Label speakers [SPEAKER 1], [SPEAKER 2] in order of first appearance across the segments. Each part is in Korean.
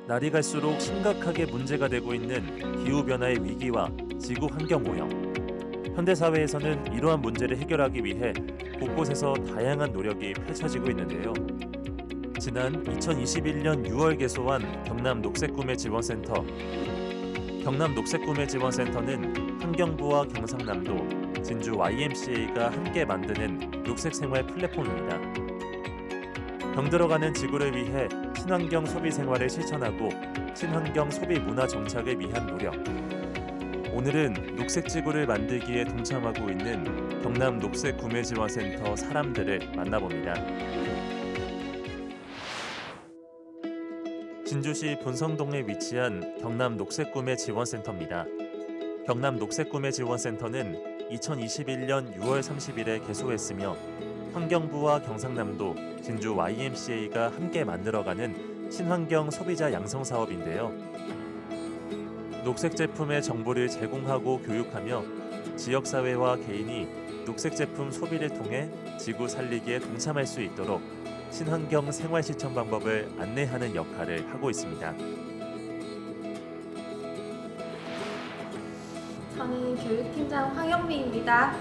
[SPEAKER 1] 날이 갈수록 심각하게 문제가 되고 있는 기후변화의 위기와 지구 환경 오염. 현대사회에서는 이러한 문제를 해결하기 위해 곳곳에서 다양한 노력이 펼쳐지고 있는데요. 지난 2021년 6월 개소한 경남 녹색구매 지원센터. 경남 녹색구매 지원센터는 환경부와 경상남도, 진주 YMCA가 함께 만드는 녹색생활 플랫폼입니다. 병들어가는 지구를 위해 친환경 소비 생활을 실천하고 친환경 소비 문화 정착을 위한 노력. 오늘은 녹색 지구를 만들기에 동참하고 있는 경남 녹색구매지원센터 사람들을 만나봅니다. 진주시 본성동에 위치한 경남 녹색구매지원센터입니다. 경남 녹색구매지원센터는 2021년 6월 30일에 개소했으며 환경부와 경상남도, 진주 YMCA가 함께 만들어가는 친환경 소비자 양성 사업인데요. 녹색 제품의 정보를 제공하고 교육하며 지역사회와 개인이 녹색 제품 소비를 통해 지구 살리기에 동참할 수 있도록 친환경 생활 실천 방법을 안내하는 역할을 하고 있습니다.
[SPEAKER 2] 저는 교육팀장 황영미입니다.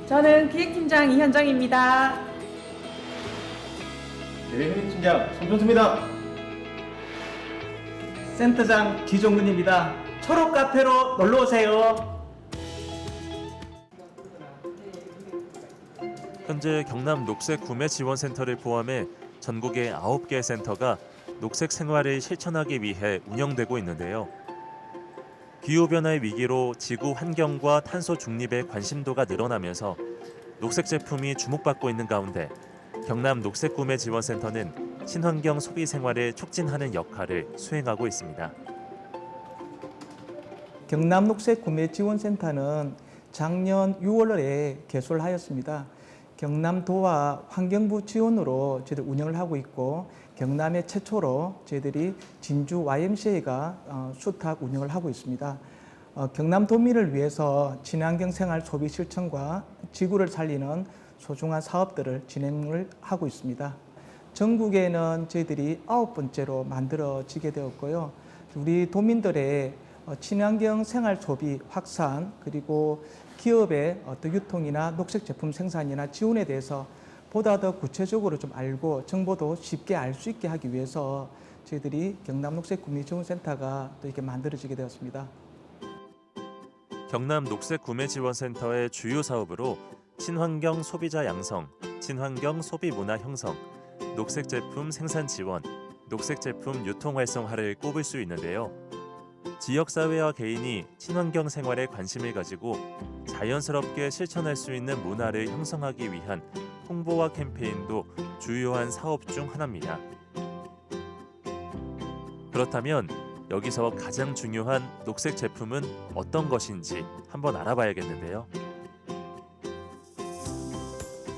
[SPEAKER 3] 저는 기획팀장 이현정입니다.
[SPEAKER 4] 대리팀장 손준수입니다.
[SPEAKER 5] 센터장 기종근입니다. 초록 카페로 놀러 오세요.
[SPEAKER 1] 현재 경남 녹색구매지원센터를 포함해 전국의 9개 센터가 녹색 생활을 실천하기 위해 운영되고 있는데요. 기후변화의 위기로 지구 환경과 탄소 중립에 관심도가 늘어나면서 녹색 제품이 주목받고 있는 가운데 경남 녹색구매지원센터는 친환경 소비 생활을 촉진하는 역할을 수행하고 있습니다.
[SPEAKER 5] 경남 녹색구매지원센터는 작년 6월에 개소를 하였습니다. 경남도와 환경부 지원으로 저희들 운영을 하고 있고 경남의 최초로 저희들이 진주 YMCA가 수탁 운영을 하고 있습니다. 경남도민을 위해서 친환경 생활 소비 실천과 지구를 살리는 소중한 사업들을 진행을 하고 있습니다. 전국에는 저희들이 9번째로 만들어지게 되었고요. 우리 도민들의 친환경 생활 소비 확산 그리고 기업의 유통이나 녹색 제품 생산이나 지원에 대해서 보다 더 구체적으로 좀 알고 정보도 쉽게 알 수 있게 하기 위해서 저희들이 경남 녹색구매지원센터가 또 이렇게 만들어지게 되었습니다.
[SPEAKER 1] 경남 녹색구매지원센터의 주요 사업으로 친환경 소비자 양성, 친환경 소비 문화 형성, 녹색 제품 생산 지원, 녹색 제품 유통 활성화를 꼽을 수 있는데요. 지역사회와 개인이 친환경 생활에 관심을 가지고 자연스럽게 실천할 수 있는 문화를 형성하기 위한 홍보와 캠페인도 주요한 사업 중 하나입니다. 그렇다면 여기서 가장 중요한 녹색 제품은 어떤 것인지 한번 알아봐야겠는데요.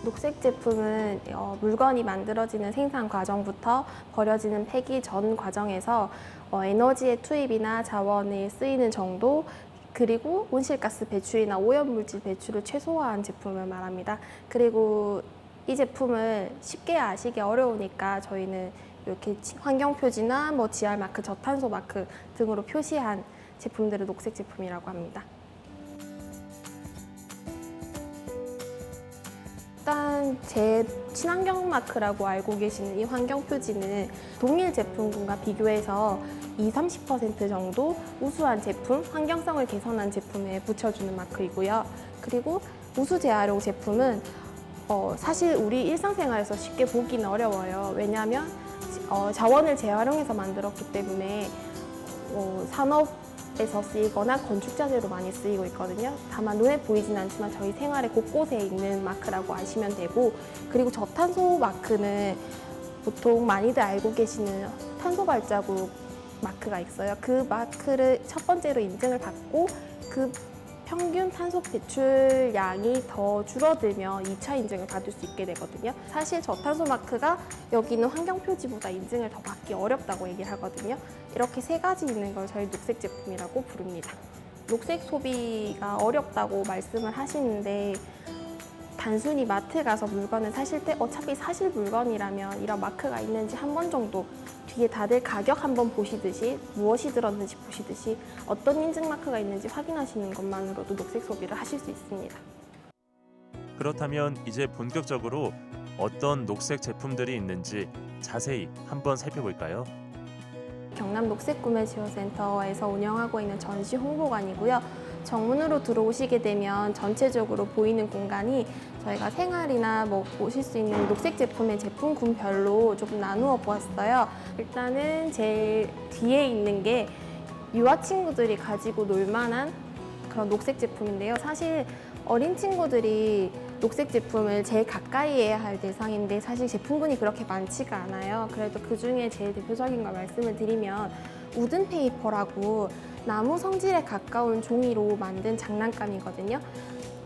[SPEAKER 2] 녹색 제품은 물건이 만들어지는 생산 과정부터 버려지는 폐기 전 과정에서 에너지의 투입이나 자원이 쓰이는 정도 그리고 온실가스 배출이나 오염물질 배출을 최소화한 제품을 말합니다. 그리고 이 제품을 쉽게 아시기 어려우니까 저희는 이렇게 환경표지나 GR 마크, 저탄소 마크 등으로 표시한 제품들을 녹색 제품이라고 합니다. 일단 제 친환경 마크라고 알고 계시는 이 환경 표지는 동일 제품군과 비교해서 20-30% 정도 우수한 제품, 환경성을 개선한 제품에 붙여주는 마크이고요. 그리고 우수 재활용 제품은 사실 우리 일상생활에서 쉽게 보기는 어려워요. 왜냐하면 자원을 재활용해서 만들었기 때문에 산업에서 쓰이거나 건축자재로 많이 쓰이고 있거든요. 다만 눈에 보이진 않지만 저희 생활의 곳곳에 있는 마크라고 아시면 되고, 그리고 저탄소 마크는 보통 많이들 알고 계시는 탄소 발자국 마크가 있어요. 그 마크를 첫 번째로 인증을 받고 그 평균 탄소 배출량이 더 줄어들면 2차 인증을 받을 수 있게 되거든요. 사실 저탄소 마크가 여기 있는 환경 표지보다 인증을 더 받기 어렵다고 얘기를 하거든요. 이렇게 세 가지 있는 걸 저희 녹색 제품이라고 부릅니다. 녹색 소비가 어렵다고 말씀을 하시는데 단순히 마트 가서 물건을 사실 때 어차피 사실 물건이라면 이런 마크가 있는지 한 번 정도 뒤에 다들 가격 한번 보시듯이 무엇이 들었는지 보시듯이 어떤 인증 마크가 있는지 확인하시는 것만으로도 녹색 소비를 하실 수 있습니다.
[SPEAKER 1] 그렇다면 이제 본격적으로 어떤 녹색 제품들이 있는지 자세히 한번 살펴볼까요?
[SPEAKER 2] 경남 녹색구매지원센터에서 운영하고 있는 전시 홍보관이고요. 정문으로 들어오시게 되면 전체적으로 보이는 공간이 저희가 생활이나 뭐 보실 수 있는 녹색 제품의 제품군별로 조금 나누어 보았어요. 일단은 제일 뒤에 있는 게 유아 친구들이 가지고 놀 만한 그런 녹색 제품인데요. 사실 어린 친구들이 녹색 제품을 제일 가까이 해야 할 대상인데 사실 제품군이 그렇게 많지가 않아요. 그래도 그 중에 제일 대표적인 걸 말씀을 드리면 우든 페이퍼라고 나무 성질에 가까운 종이로 만든 장난감이거든요.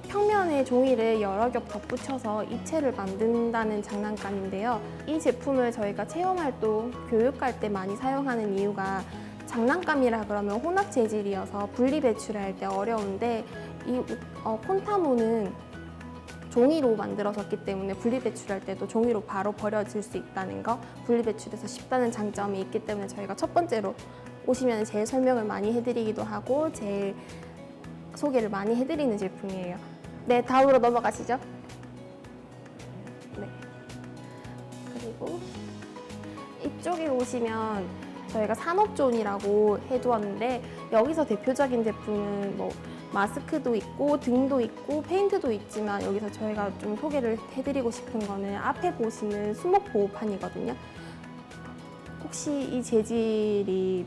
[SPEAKER 2] 평면에 종이를 여러 겹 덧붙여서 입체를 만든다는 장난감인데요. 이 제품을 저희가 체험활동, 교육할 때 많이 사용하는 이유가 장난감이라 그러면 혼합 재질이어서 분리 배출할 때 어려운데 이 콘타모는 종이로 만들어졌기 때문에 분리 배출할 때도 종이로 바로 버려질 수 있다는 거, 분리 배출해서 쉽다는 장점이 있기 때문에 저희가 첫 번째로 오시면 제일 설명을 많이 해드리기도 하고 제일 소개를 많이 해드리는 제품이에요. 네, 다음으로 넘어가시죠. 네. 그리고 이쪽에 오시면 저희가 산업존이라고 해두었는데 여기서 대표적인 제품은 뭐 마스크도 있고 등도 있고 페인트도 있지만 여기서 저희가 좀 소개를 해드리고 싶은 거는 앞에 보시는 수목 보호판이거든요. 혹시 이 재질이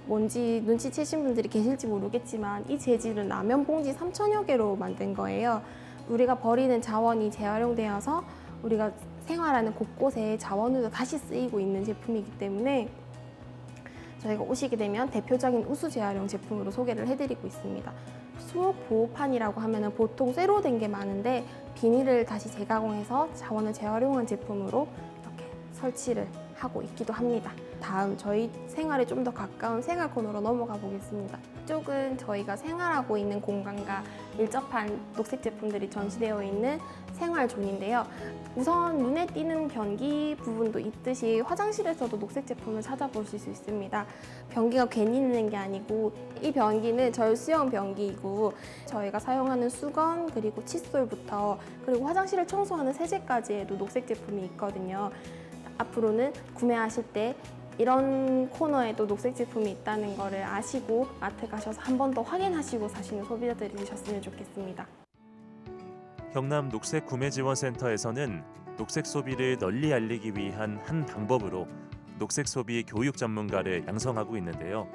[SPEAKER 2] 뭔지 눈치채신 분들이 계실지 모르겠지만 이 재질은 라면 봉지 3,000여 개로 만든 거예요. 우리가 버리는 자원이 재활용되어서 우리가 생활하는 곳곳에 자원으로 다시 쓰이고 있는 제품이기 때문에 저희가 오시게 되면 대표적인 우수 재활용 제품으로 소개를 해드리고 있습니다. 수목 보호판이라고 하면 보통 쇠로 된 게 많은데 비닐을 다시 재가공해서 자원을 재활용한 제품으로 이렇게 설치를 하고 있기도 합니다. 다음 저희 생활에 좀 더 가까운 생활 코너로 넘어가 보겠습니다. 이쪽은 저희가 생활하고 있는 공간과 밀접한 녹색 제품들이 전시되어 있는 생활존인데요. 우선 눈에 띄는 변기 부분도 있듯이 화장실에서도 녹색 제품을 찾아보실 수 있습니다. 변기가 괜히 있는 게 아니고 이 변기는 절수형 변기이고 저희가 사용하는 수건 그리고 칫솔부터 그리고 화장실을 청소하는 세제까지에도 녹색 제품이 있거든요. 앞으로는 구매하실 때 이런 코너에도 녹색 제품이 있다는 것을 아시고 마트 가셔서 한 번 더 확인하시고 사시는 소비자들이 되셨으면 좋겠습니다.
[SPEAKER 1] 경남 녹색구매지원센터에서는 녹색 소비를 널리 알리기 위한 한 방법으로 녹색 소비 교육 전문가를 양성하고 있는데요.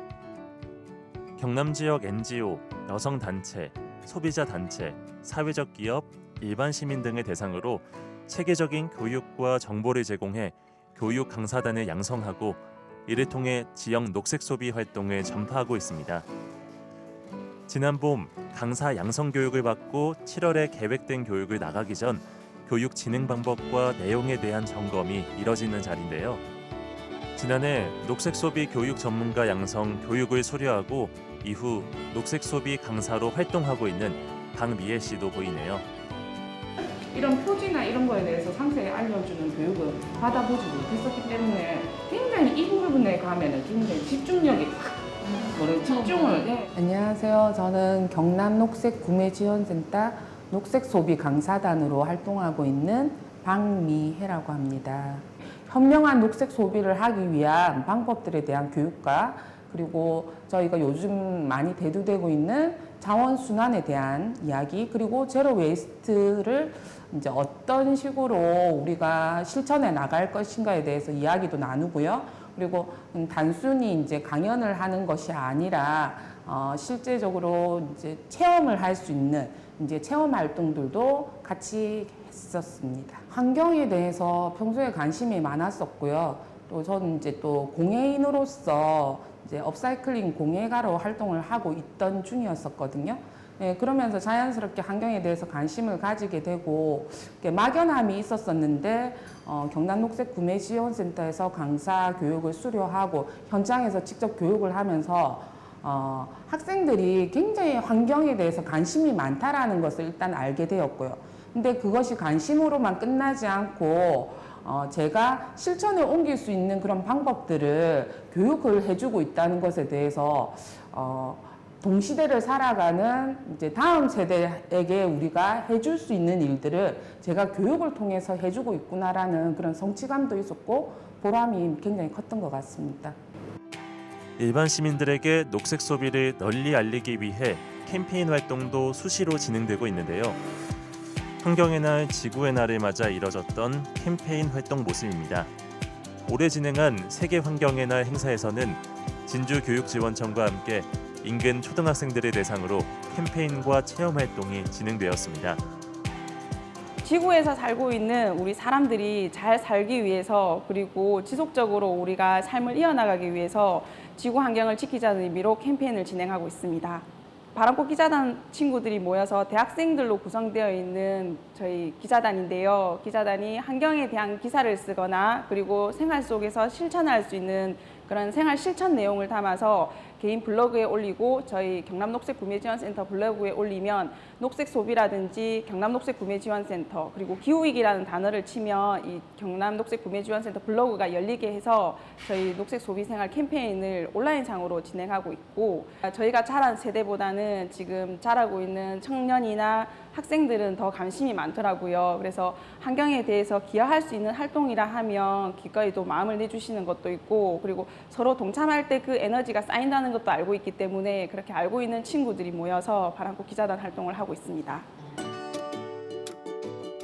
[SPEAKER 1] 경남 지역 NGO, 여성단체, 소비자단체, 사회적 기업, 일반 시민 등을 대상으로 체계적인 교육과 정보를 제공해 교육 강사단을 양성하고 이를 통해 지역 녹색 소비 활동을 전파하고 있습니다. 지난 봄 강사 양성 교육을 받고 7월에 계획된 교육을 나가기 전 교육 진행 방법과 내용에 대한 점검이 이뤄지는 자리인데요. 지난해 녹색 소비 교육 전문가 양성 교육을 수료하고 이후 녹색 소비 강사로 활동하고 있는 박미애 씨도 보이네요.
[SPEAKER 3] 이런 표지나 이런 거에 대해서 상세히 알려주는 교육을 받아보지 못했었기 때문에 굉장히 이 부분에 가면은 굉장히 집중력이 집중을 네.
[SPEAKER 6] 안녕하세요. 저는 경남 녹색구매지원센터 녹색소비 강사단으로 활동하고 있는 박미혜라고 합니다. 현명한 녹색 소비를 하기 위한 방법들에 대한 교육과 그리고 저희가 요즘 많이 대두되고 있는 자원순환에 대한 이야기 그리고 제로 웨이스트를 이제 어떤 식으로 우리가 실천해 나갈 것인가에 대해서 이야기도 나누고요. 그리고 단순히 이제 강연을 하는 것이 아니라 실제적으로 이제 체험을 할 수 있는 이제 체험 활동들도 같이 했었습니다. 환경에 대해서 평소에 관심이 많았었고요. 또 저는 이제 또 공예인으로서 이제 업사이클링 공예가로 활동을 하고 있던 중이었었거든요. 네, 그러면서 자연스럽게 환경에 대해서 관심을 가지게 되고 막연함이 있었었는데 경남 녹색구매지원센터에서 강사 교육을 수료하고 현장에서 직접 교육을 하면서 학생들이 굉장히 환경에 대해서 관심이 많다라는 것을 일단 알게 되었고요. 근데 그것이 관심으로만 끝나지 않고 제가 실천에 옮길 수 있는 그런 방법들을 교육을 해주고 있다는 것에 대해서 동시대를 살아가는 이제 다음 세대에게 우리가 해줄 수 있는 일들을 제가 교육을 통해서 해주고 있구나라는 그런 성취감도 있었고 보람이 굉장히 컸던 것 같습니다.
[SPEAKER 1] 일반 시민들에게 녹색 소비를 널리 알리기 위해 캠페인 활동도 수시로 진행되고 있는데요. 환경의 날, 지구의 날을 맞아 이뤄졌던 캠페인 활동 모습입니다. 올해 진행한 세계 환경의 날 행사에서는 진주교육지원청과 함께 인근 초등학생들을 대상으로 캠페인과 체험 활동이 진행되었습니다.
[SPEAKER 7] 지구에서 살고 있는 우리 사람들이 잘 살기 위해서 그리고 지속적으로 우리가 삶을 이어나가기 위해서 지구 환경을 지키자는 의미로 캠페인을 진행하고 있습니다. 바람꽃 기자단 친구들이 모여서 대학생들로 구성되어 있는 저희 기자단인데요. 기자단이 환경에 대한 기사를 쓰거나 그리고 생활 속에서 실천할 수 있는 그런 생활 실천 내용을 담아서 개인 블로그에 올리고 저희 경남 녹색 구매 지원센터 블로그에 올리면 녹색 소비라든지 경남 녹색 구매 지원센터 그리고 기후위기라는 단어를 치면 이 경남 녹색 구매 지원센터 블로그가 열리게 해서 저희 녹색 소비 생활 캠페인을 온라인상으로 진행하고 있고 저희가 자란 세대보다는 지금 자라고 있는 청년이나 학생들은 더 관심이 많더라고요. 그래서 환경에 대해서 기여할 수 있는 활동이라 하면 기꺼이 또 마음을 내주시는 것도 있고 그리고 서로 동참할 때 그 에너지가 쌓인다는 것도 알고 있기 때문에 그렇게 알고 있는 친구들이 모여서 바람꽃 기자단 활동을 하고 있습니다.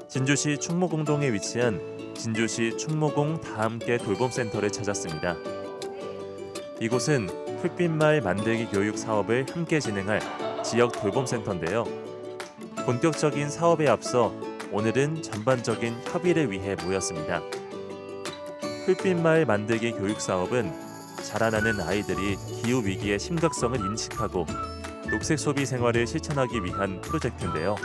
[SPEAKER 1] 진주시 충무공동에 위치한 진주시 충무공 다함께 돌봄센터를 찾았습니다. 이곳은 풋빛마을 만들기 교육 사업을 함께 진행할 지역 돌봄센터인데요. 본격적인 사업에 앞서 오늘은 전반적인 협의를 위해 모였습니다. 풋빛마을 만들기 교육 사업은 자라나는 아이들이 기후 위기의 심각성을 인식하고 녹색 소비 생활을 실천하기 위한 프로젝트인데요.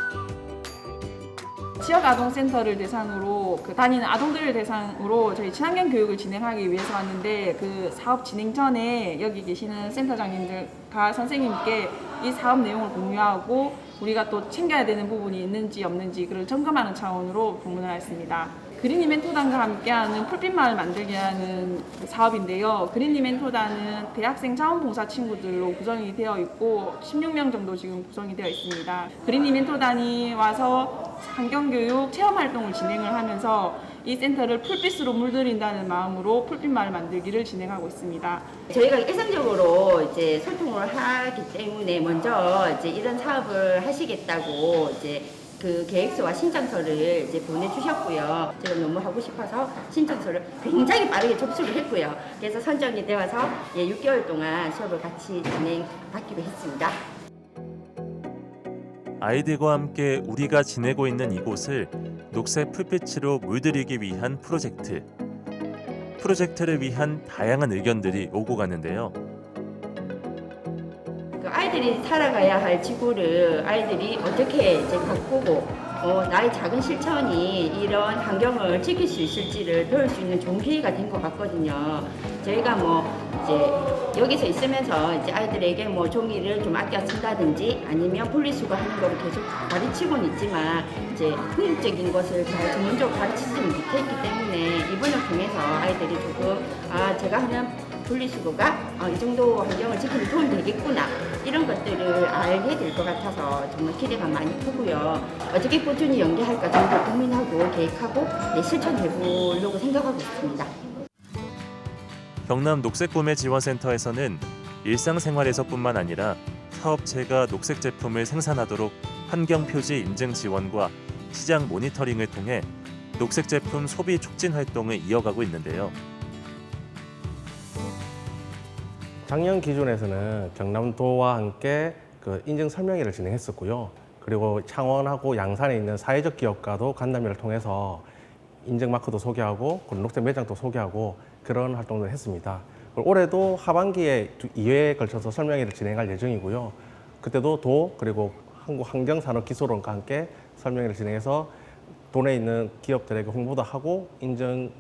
[SPEAKER 7] 지역 아동센터를 대상으로 다니는 아동들을 대상으로 저희 친환경 교육을 진행하기 위해서 왔는데 그 사업 진행 전에 여기 계시는 센터장님들과 선생님께 이 사업 내용을 공유하고 우리가 또 챙겨야 되는 부분이 있는지 없는지 그를 점검하는 차원으로 방문을 했습니다. 그린 이멘토단과 함께하는 풋빛마을 만들기라는 사업인데요. 그린 이멘토단은 대학생 자원봉사 친구들로 구성이 되어 있고 16명 정도 지금 구성이 되어 있습니다. 그린 이멘토단이 와서 환경교육 체험활동을 진행을 하면서 이 센터를 풀빛으로 물들인다는 마음으로 풋빛마을 만들기를 진행하고 있습니다.
[SPEAKER 8] 저희가 일상적으로 이제 소통을 하기 때문에 먼저 이제 이런 사업을 하시겠다고 이제 그 계획서와 신청서를 이제 보내주셨고요. 제가 너무 하고 싶어서 신청서를 굉장히 빠르게 접수를 했고요. 그래서 선정이 되어서 6개월 동안 수업을 같이 진행받기로 했습니다.
[SPEAKER 1] 아이들과 함께 우리가 지내고 있는 이곳을 녹색 풀빛으로 물들이기 위한 프로젝트. 프로젝트를 위한 다양한 의견들이 오고 가는데요.
[SPEAKER 8] 아이들이 살아가야 할 지구를 아이들이 어떻게 이제 가꾸고 나의 작은 실천이 이런 환경을 지킬 수 있을지를 배울 수 있는 좋은 기회가 된 것 같거든요. 저희가 이제 여기서 있으면서 이제 아이들에게 종이를 좀 아껴 쓴다든지 아니면 분리수거 하는 거를 계속 가르치고는 있지만 이제 흥미적인 것을 잘 전문적으로 가르치지는 못했기 때문에 이번을 통해서 아이들이 조금 제가 하는 분리수거가 이 정도 환경을 지키는 도움이 되겠구나 이런 것들을 알게 될 것 같아서 정말 기대가 많이 크고요. 어떻게 꾸준히 연계할까 좀 더 고민하고 계획하고 실천해 보려고 생각하고 있습니다.
[SPEAKER 1] 경남 녹색구매지원센터에서는 일상생활에서뿐만 아니라 사업체가 녹색 제품을 생산하도록 환경표지 인증 지원과 시장 모니터링을 통해 녹색 제품 소비 촉진 활동을 이어가고 있는데요.
[SPEAKER 4] 작년 기준에서는 경남도와 함께 그 인증 설명회를 진행했었고요. 그리고 창원하고 양산에 있는 사회적 기업과도 간담회를 통해서 인증 마크도 소개하고 녹색 매장도 소개하고 그런 활동을 했습니다. 올해도 하반기에 2회에 걸쳐서 설명회를 진행할 예정이고요. 그때도 도 그리고 한국환경산업기술원과 함께 설명회를 진행해서 도내에 있는 기업들에게 홍보도 하고 인증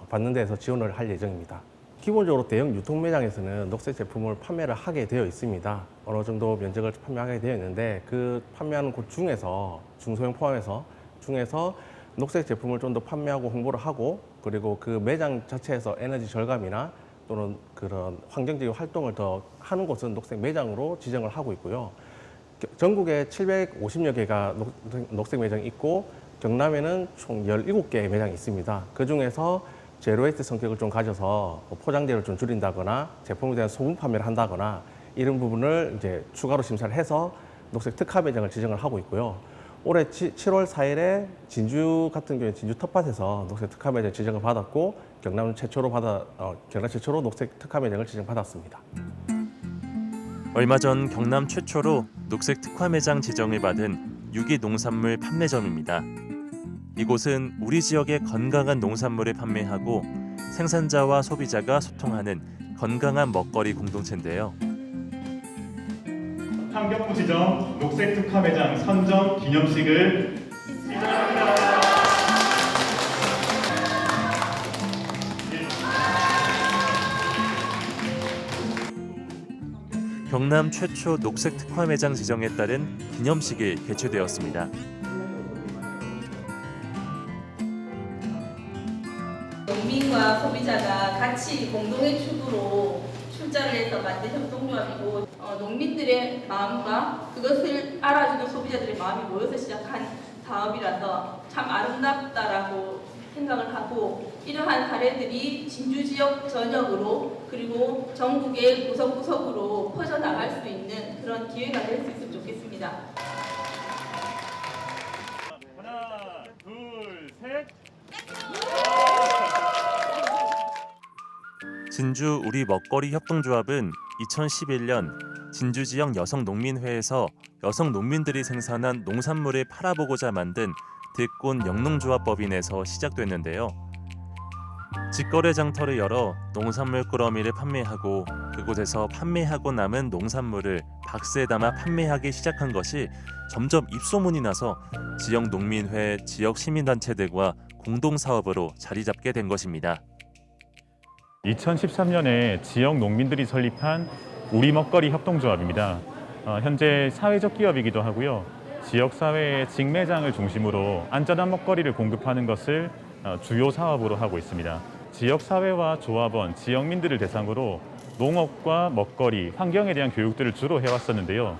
[SPEAKER 4] 받는 데에서 지원을 할 예정입니다. 기본적으로 대형 유통 매장에서는 녹색 제품을 판매를 하게 되어 있습니다. 어느 정도 면적을 판매하게 되어 있는데 그 판매하는 곳 중에서 중소형 포함해서 녹색 제품을 좀 더 판매하고 홍보를 하고 그리고 그 매장 자체에서 에너지 절감이나 또는 그런 환경적인 활동을 더 하는 곳은 녹색 매장으로 지정을 하고 있고요. 전국에 750여 개가 녹색 매장이 있고 경남에는 총 17개의 매장이 있습니다. 그중에서 제로웨이스트 성격을 좀 가져서 포장재를 좀 줄인다거나 제품에 대한 소분 판매를 한다거나 이런 부분을 이제 추가로 심사를 해서 녹색 특화 매장을 지정을 하고 있고요. 올해 7월 4일에 진주 같은 경우에 진주 텃밭에서 녹색 특화 매장 지정을 받았고 경남 최초로 녹색 특화 매장을 지정받았습니다.
[SPEAKER 1] 얼마 전 경남 최초로 녹색 특화 매장 지정을 받은 유기농산물 판매점입니다. 이곳은 우리 지역의 건강한 농산물을 판매하고 생산자와 소비자가 소통하는 건강한 먹거리 공동체인데요.
[SPEAKER 9] 환경부 지정 녹색 특화 매장 선정 기념식을 시작합니다.
[SPEAKER 1] 경남 최초 녹색 특화 매장 지정에 따른 기념식이 개최되었습니다.
[SPEAKER 10] 농민과 소비자가 같이 공동의 축으로 출자를 해서 만든 협동조합이고 농민들의 마음과 그것을 알아주는 소비자들의 마음이 모여서 시작한 사업이라서 참 아름답다라고 생각을 하고 이러한 사례들이 진주 지역 전역으로 그리고 전국의 구석구석으로 퍼져나갈 수 있는 그런 기회가 될 수 있으면 좋겠습니다.
[SPEAKER 9] 하나, 둘, 셋.
[SPEAKER 1] 진주 우리 먹거리 협동조합은 2011년 진주 지역 여성농민회에서 여성농민들이 생산한 농산물을 팔아보고자 만든 들꽃 영농조합법인에서 시작됐는데요. 직거래 장터를 열어 농산물 꾸러미를 판매하고 그곳에서 판매하고 남은 농산물을 박스에 담아 판매하기 시작한 것이 점점 입소문이 나서 지역 농민회, 지역 시민단체들과 공동사업으로 자리 잡게 된 것입니다.
[SPEAKER 9] 2013년에 지역 농민들이 설립한 우리 먹거리 협동조합입니다. 현재 사회적 기업이기도 하고요. 지역사회의 직매장을 중심으로 안전한 먹거리를 공급하는 것을 주요 사업으로 하고 있습니다. 지역사회와 조합원, 지역민들을 대상으로 농업과 먹거리, 환경에 대한 교육들을 주로 해왔었는데요.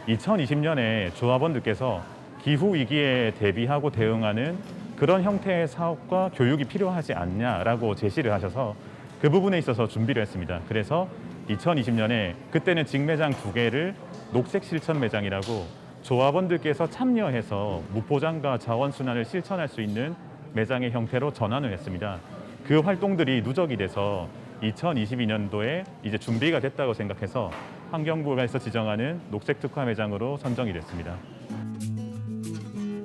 [SPEAKER 9] 2020년에 조합원들께서 기후위기에 대비하고 대응하는 그런 형태의 사업과 교육이 필요하지 않냐라고 제시를 하셔서 그 부분에 있어서 준비를 했습니다. 그래서 2020년에 그때는 직매장 2개를 녹색 실천 매장이라고 조합원들께서 참여해서 무포장과 자원순환을 실천할 수 있는 매장의 형태로 전환을 했습니다. 그 활동들이 누적이 돼서 2022년도에 이제 준비가 됐다고 생각해서 환경부에서 지정하는 녹색 특화 매장으로 선정이 됐습니다.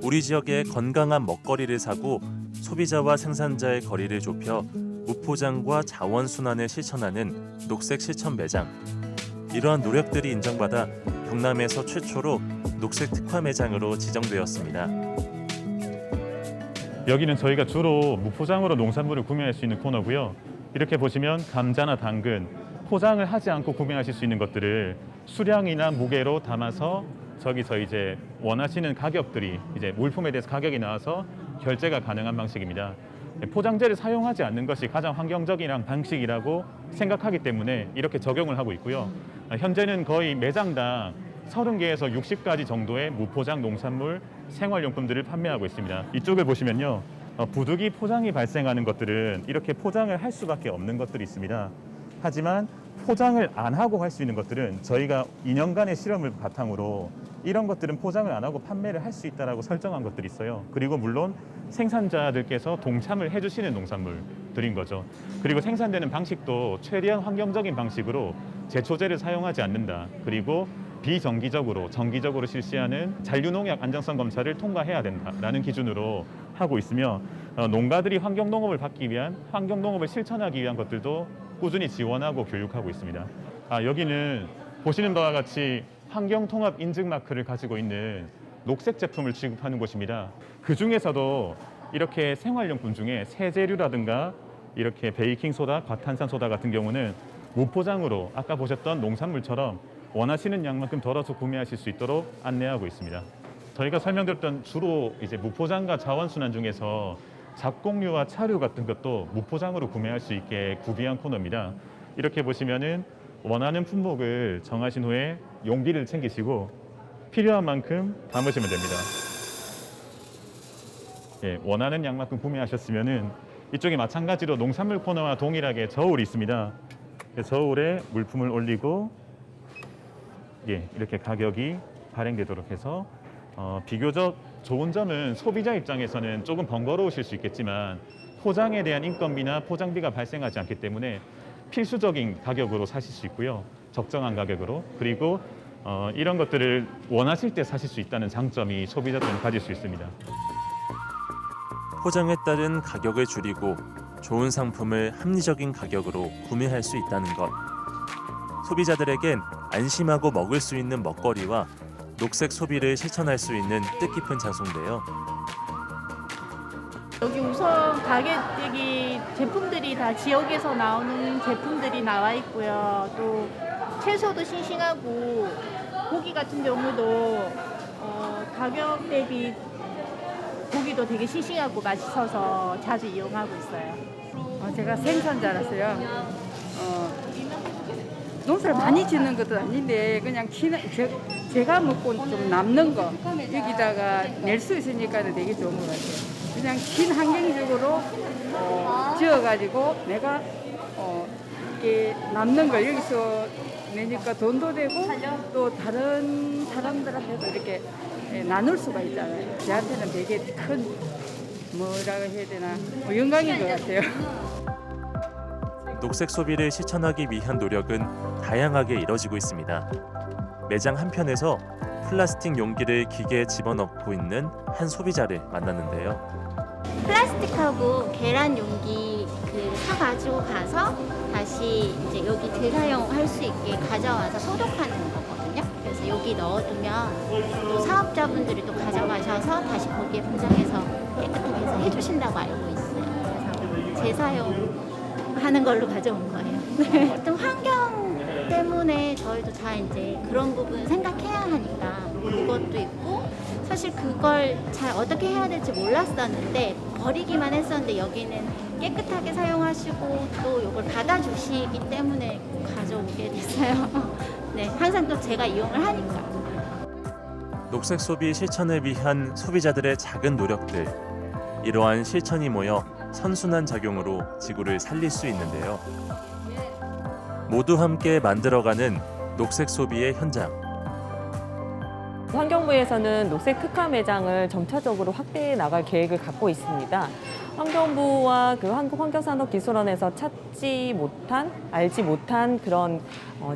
[SPEAKER 1] 우리 지역의 건강한 먹거리를 사고 소비자와 생산자의 거리를 좁혀 무포장과 자원순환을 실천하는 녹색 실천 매장. 이러한 노력들이 인정받아 경남에서 최초로 녹색 특화 매장으로 지정되었습니다.
[SPEAKER 9] 여기는 저희가 주로 무포장으로 농산물을 구매할 수 있는 코너고요. 이렇게 보시면 감자나 당근, 포장을 하지 않고 구매하실 수 있는 것들을 수량이나 무게로 담아서 저기서 이제 원하시는 가격들이 이제 물품에 대해서 가격이 나와서 결제가 가능한 방식입니다. 포장재를 사용하지 않는 것이 가장 환경적인 방식이라고 생각하기 때문에 이렇게 적용을 하고 있고요. 현재는 거의 매장당 30개에서 60가지 정도의 무포장 농산물, 생활용품들을 판매하고 있습니다. 이쪽을 보시면요. 부득이 포장이 발생하는 것들은 이렇게 포장을 할 수밖에 없는 것들이 있습니다. 하지만 포장을 안 하고 할 수 있는 것들은 저희가 2년간의 실험을 바탕으로 이런 것들은 포장을 안 하고 판매를 할 수 있다라고 설정한 것들이 있어요. 그리고 물론 생산자들께서 동참을 해주시는 농산물들인 거죠. 그리고 생산되는 방식도 최대한 환경적인 방식으로 제초제를 사용하지 않는다. 그리고 비정기적으로 정기적으로 실시하는 잔류농약 안정성 검사를 통과해야 된다라는 기준으로 하고 있으며 농가들이 환경농업을 받기 위한 환경농업을 실천하기 위한 것들도 꾸준히 지원하고 교육하고 있습니다. 여기는 보시는 바와 같이 환경통합 인증 마크를 가지고 있는 녹색 제품을 취급하는 곳입니다. 그 중에서도 이렇게 생활용품 중에 세제류라든가 이렇게 베이킹소다, 과탄산소다 같은 경우는 무포장으로 아까 보셨던 농산물처럼 원하시는 양만큼 덜어서 구매하실 수 있도록 안내하고 있습니다. 저희가 설명드렸던 주로 이제 무포장과 자원순환 중에서 잡곡류와 차류 같은 것도 무포장으로 구매할 수 있게 구비한 코너입니다. 이렇게 보시면은 원하는 품목을 정하신 후에 용기를 챙기시고 필요한 만큼 담으시면 됩니다. 예, 원하는 양만큼 구매하셨으면은 이쪽에 마찬가지로 농산물 코너와 동일하게 저울이 있습니다. 저울에 물품을 올리고 예, 이렇게 가격이 발행되도록 해서 비교적 좋은 점은 소비자 입장에서는 조금 번거로우실 수 있겠지만 포장에 대한 인건비나 포장비가 발생하지 않기 때문에 필수적인 가격으로 사실 수 있고요. 적정한 가격으로. 그리고 이런 것들을 원하실 때 사실 수 있다는 장점이 소비자들은 가질 수 있습니다.
[SPEAKER 1] 포장에 따른 가격을 줄이고 좋은 상품을 합리적인 가격으로 구매할 수 있다는 것. 소비자들에겐 안심하고 먹을 수 있는 먹거리와 녹색 소비를 실천할 수 있는 뜻깊은 장소인데요.
[SPEAKER 11] 여기 우선 가게들이 제품들이 다 지역에서 나오는 제품들이 나와 있고요. 또 채소도 싱싱하고 고기 같은 경우도 가격 대비 고기도 되게 싱싱하고 맛있어서 자주 이용하고 있어요.
[SPEAKER 12] 제가 생산자라서요. 농사를 많이 짓는 것도 아닌데 그냥 제가 먹고 좀 남는 거 여기다가 낼 수 있으니까 되게 좋은 것 같아요. 그냥 친환경적으로 지어가지고 내가 이렇게 남는 걸 여기서 내니까 돈도 되고 또 다른 사람들한테도 이렇게 나눌 수가 있잖아요. 저한테는 되게 큰 뭐라고 해야 되나 영광인 것 같아요.
[SPEAKER 1] 녹색 소비를 실천하기 위한 노력은 다양하게 이뤄지고 있습니다. 매장 한편에서 플라스틱 용기를 기계에 집어넣고 있는 한 소비자를 만났는데요.
[SPEAKER 13] 플라스틱하고 계란 용기 사가지고 가서 다시 이제 여기 재사용할 수 있게 가져와서 소독하는 거거든요. 그래서 여기 넣어두면 또 사업자분들이 또 가져가셔서 다시 거기에 포장해서 깨끗하게 해서 해주신다고 알고 있어요. 그래서 재사용하는 걸로 가져온 거예요. 어떤 환경 때문에 저희도 다 이제 그런 부분 생각해야 하니까 그것도 있고 사실 그걸 잘 어떻게 해야 될지 몰랐었는데 버리기만 했었는데 여기는 깨끗하게 사용하시고 또 이걸 받아주시기 때문에 가져오게 됐어요. 네, 항상 또 제가 이용을 하니까.
[SPEAKER 1] 녹색 소비 실천을 위한 소비자들의 작은 노력들. 이러한 실천이 모여 선순환 작용으로 지구를 살릴 수 있는데요. 모두 함께 만들어가는 녹색 소비의 현장.
[SPEAKER 14] 환경부에서는 녹색 특화 매장을 점차적으로 확대해 나갈 계획을 갖고 있습니다. 환경부와 한국환경산업기술원에서 찾지 못한, 알지 못한 그런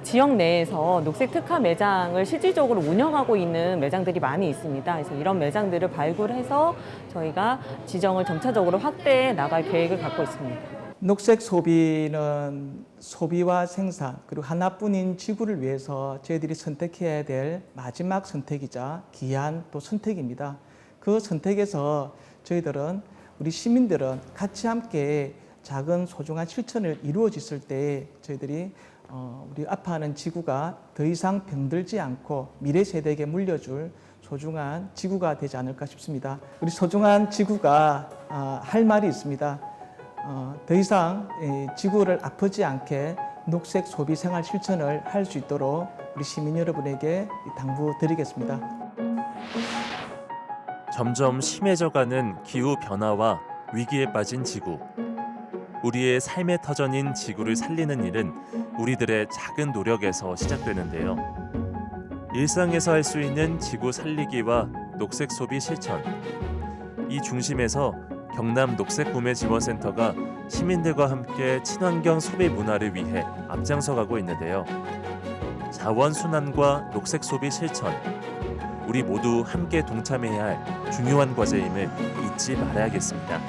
[SPEAKER 14] 지역 내에서 녹색 특화 매장을 실질적으로 운영하고 있는 매장들이 많이 있습니다. 그래서 이런 매장들을 발굴해서 저희가 지정을 점차적으로 확대해 나갈 계획을 갖고 있습니다.
[SPEAKER 5] 녹색 소비는 소비와 생산 그리고 하나뿐인 지구를 위해서 저희들이 선택해야 될 마지막 선택이자 귀한 또 선택입니다. 그 선택에서 저희들은 우리 시민들은 같이 함께 작은 소중한 실천을 이루어졌을 때 저희들이 우리 아파하는 지구가 더 이상 병들지 않고 미래 세대에게 물려줄 소중한 지구가 되지 않을까 싶습니다. 우리 소중한 지구가 할 말이 있습니다. 더 이상 지구를 아프지 않게 녹색 소비 생활 실천을 할 수 있도록 우리 시민 여러분에게 당부드리겠습니다.
[SPEAKER 1] 점점 심해져가는 기후 변화와 위기에 빠진 지구. 우리의 삶의 터전인 지구를 살리는 일은 우리들의 작은 노력에서 시작되는데요. 일상에서 할 수 있는 지구 살리기와 녹색 소비 실천. 이 중심에서 경남 녹색구매지원센터가 시민들과 함께 친환경 소비 문화를 위해 앞장서가고 있는데요. 자원순환과 녹색 소비 실천, 우리 모두 함께 동참해야 할 중요한 과제임을 잊지 말아야겠습니다.